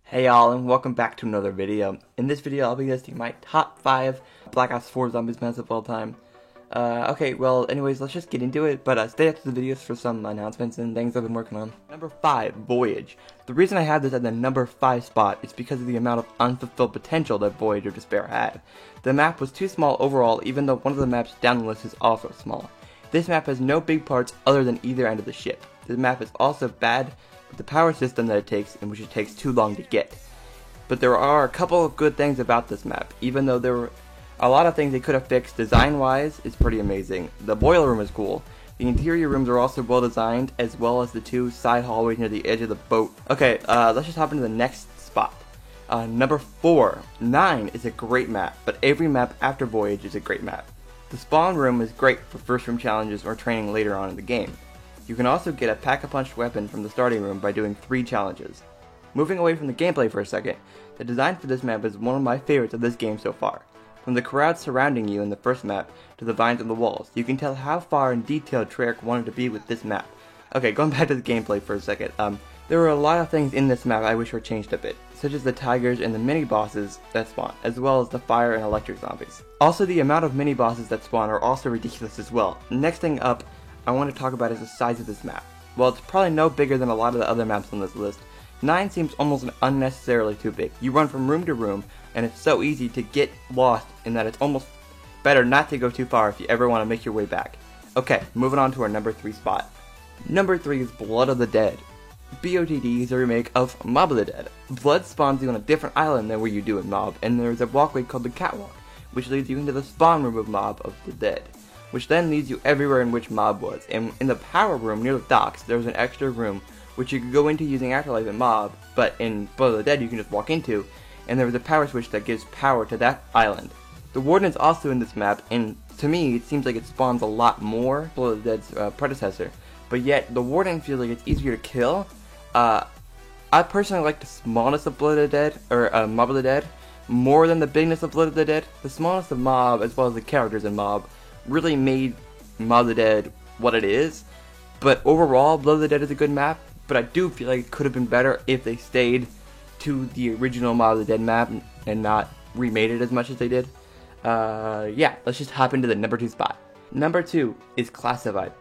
Hey y'all, and welcome back to another video. In this video, I'll be listing my top 5 Black Ops 4 Zombies maps of all time. Okay, well, anyways, let's just get into it, but stay after the videos for some announcements and things I've been working on. Number 5, Voyage. The reason I have this at the number 5 spot is because of the amount of unfulfilled potential that Voyage of Despair had. The map was too small overall, even though one of the maps down the list is also small. This map has no big parts other than either end of the ship. This map is also bad with the power system that it takes, in which it takes too long to get. But there are a couple of good things about this map, even though there were a lot of things they could have fixed. Design-wise, it's pretty amazing. The boiler room is cool. The interior rooms are also well designed, as well as the 2 side hallways near the edge of the boat. Okay, let's just hop into the next spot. Number 4, 9 is a great map, but every map after Voyage is a great map. The spawn room is great for first room challenges or training later on in the game. You can also get a pack-a-punch weapon from the starting room by doing 3 challenges. Moving away from the gameplay for a second, the design for this map is one of my favorites of this game so far. From the crowd surrounding you in the first map to the vines on the walls, you can tell how far in detail Treyarch wanted to be with this map. Okay, going back to the gameplay for a second, there were a lot of things in this map I wish were changed a bit, such as the tigers and the mini-bosses that spawn, as well as the fire and electric zombies. Also, the amount of mini-bosses that spawn are also ridiculous as well. Next thing up I want to talk about is the size of this map. While it's probably no bigger than a lot of the other maps on this list, 9 seems almost unnecessarily too big. You run from room to room, and it's so easy to get lost in that it's almost better not to go too far if you ever want to make your way back. Okay, moving on to our number 3 spot. Number 3 is Blood of the Dead. BOTD is a remake of Mob of the Dead. Blood spawns you on a different island than where you do in Mob, and there's a walkway called the Catwalk, which leads you into the spawn room of Mob of the Dead, which then leads you everywhere in which Mob was. And in the power room near the docks, there's an extra room which you could go into using Afterlife and Mob, but in Blood of the Dead you can just walk into, and there was a power switch that gives power to that island. The Warden is also in this map, and to me it seems like it spawns a lot more Blood of the Dead's predecessor, but yet the Warden feels like it's easier to kill. I personally like the smallness of Blood of the Dead, or Mob of the Dead, more than the bigness of Blood of the Dead. The smallness of Mob, as well as the characters in Mob, really made Mob of the Dead what it is. But overall, Blood of the Dead is a good map, but I do feel like it could have been better if they stayed to the original Mob of the Dead map and not remade it as much as they did. Yeah, let's just hop into the number 2 spot. Number 2 is Classified.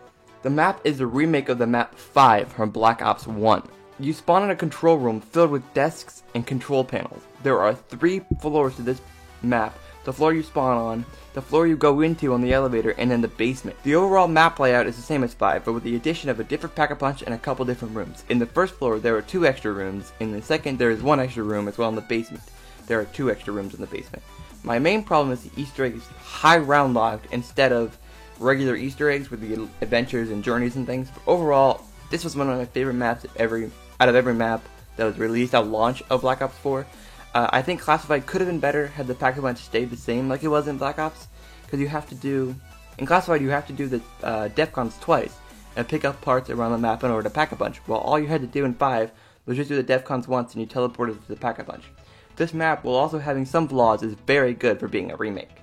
The map is a remake of the map 5 from Black Ops 1. You spawn in a control room filled with desks and control panels. There are 3 floors to this map: the floor you spawn on, the floor you go into on the elevator, and then the basement. The overall map layout is the same as 5, but with the addition of a different pack-a-punch and a couple different rooms. In the first floor, there are 2 extra rooms. In the second, there is 1 extra room, as well in the basement. There are 2 extra rooms in the basement. My main problem is the Easter egg is high round locked instead of regular Easter eggs with the adventures and journeys and things. But overall, this was one of my favorite maps out of every map that was released at launch of Black Ops 4. I think Classified could have been better had the pack-a-punch stayed the same like it was in Black Ops, because in Classified you have to do the DEFCONs twice and pick up parts around the map in order to pack-a-punch, while all you had to do in 5 was just do the DEFCONs once and you teleported to the pack-a-punch. This map, while also having some flaws, is very good for being a remake.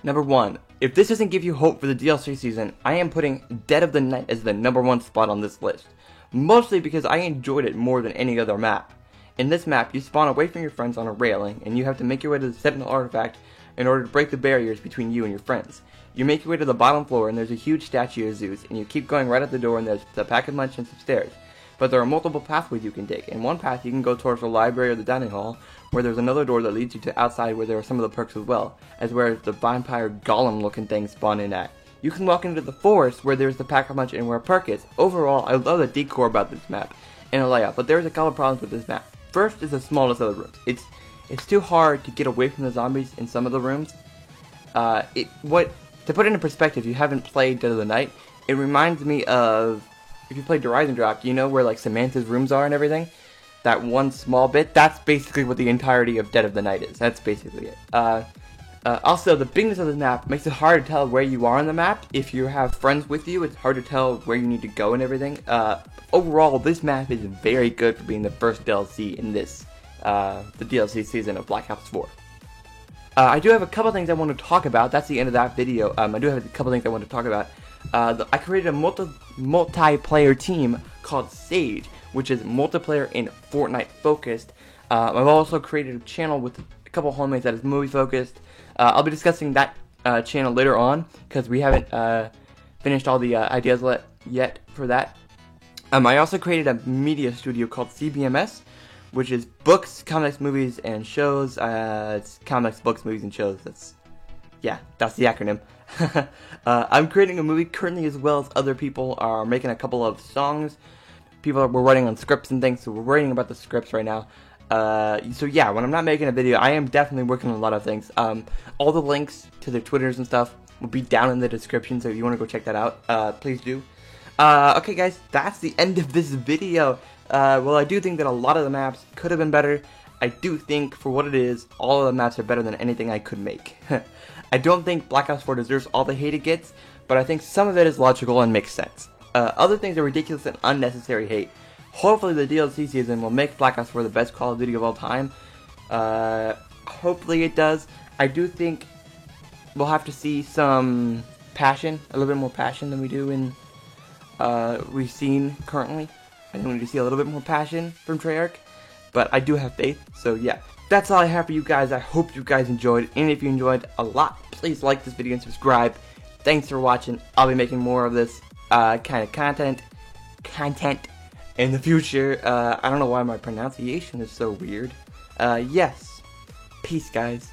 Number 1. If this doesn't give you hope for the DLC season, I am putting Dead of the Night as the number 1 spot on this list, mostly because I enjoyed it more than any other map. In this map, you spawn away from your friends on a railing, and you have to make your way to the Sentinel artifact in order to break the barriers between you and your friends. You make your way to the bottom floor, and there's a huge statue of Zeus, and you keep going right at the door, and there's the pack-a-punch and some stairs. But there are multiple pathways you can take. In one path, you can go towards the library or the dining hall, where there's another door that leads you to outside where there are some of the perks as well, as where the vampire golem-looking thing spawn in at. You can walk into the forest, where there's the pack-a-punch and where a perk is. Overall, I love the decor about this map and the layout, but there's a couple problems with this map. First is the smallness of the rooms. It's too hard to get away from the zombies in some of the rooms. To put it into perspective, if you haven't played Dead of the Night, it reminds me of, if you played Rise and Drop, you know where like Samantha's rooms are and everything? That one small bit, that's basically what the entirety of Dead of the Night is. That's basically it. Also, the bigness of the map makes it hard to tell where you are on the map. If you have friends with you, it's hard to tell where you need to go and everything. Overall, this map is very good for being the first DLC in this, the DLC season of Black Ops 4. I do have a couple things I want to talk about. That's the end of that video. I do have a couple things I want to talk about. I created a multiplayer team called Sage, which is multiplayer and Fortnite focused. I've also created a channel with a couple homies that is movie focused. I'll be discussing that channel later on because we haven't finished all the ideas yet for that. I also created a media studio called CBMS, which is books, comics, movies, and shows. It's comics, books, movies, and shows. That's the acronym. I'm creating a movie currently, as well as other people are making a couple of songs. We're writing on scripts and things, so we're writing about the scripts right now. So yeah, when I'm not making a video, I am definitely working on a lot of things. All the links to their Twitters and stuff will be down in the description, so if you want to go check that out, please do. Okay guys, that's the end of this video. Well, I do think that a lot of the maps could have been better. I do think, for what it is, all of the maps are better than anything I could make. I don't think Black Ops 4 deserves all the hate it gets, but I think some of it is logical and makes sense. Other things are ridiculous and unnecessary hate. Hopefully the DLC season will make Black Ops 4 the best Call of Duty of all time. Hopefully it does. I do think we'll have to see some passion, a little bit more passion than we do in we've seen currently. I think we need to see a little bit more passion from Treyarch, but I do have faith, so yeah. That's all I have for you guys. I hope you guys enjoyed, and if you enjoyed a lot, please like this video and subscribe. Thanks for watching. I'll be making more of this kind of content in the future. I don't know why my pronunciation is so weird. Yes. Peace, guys.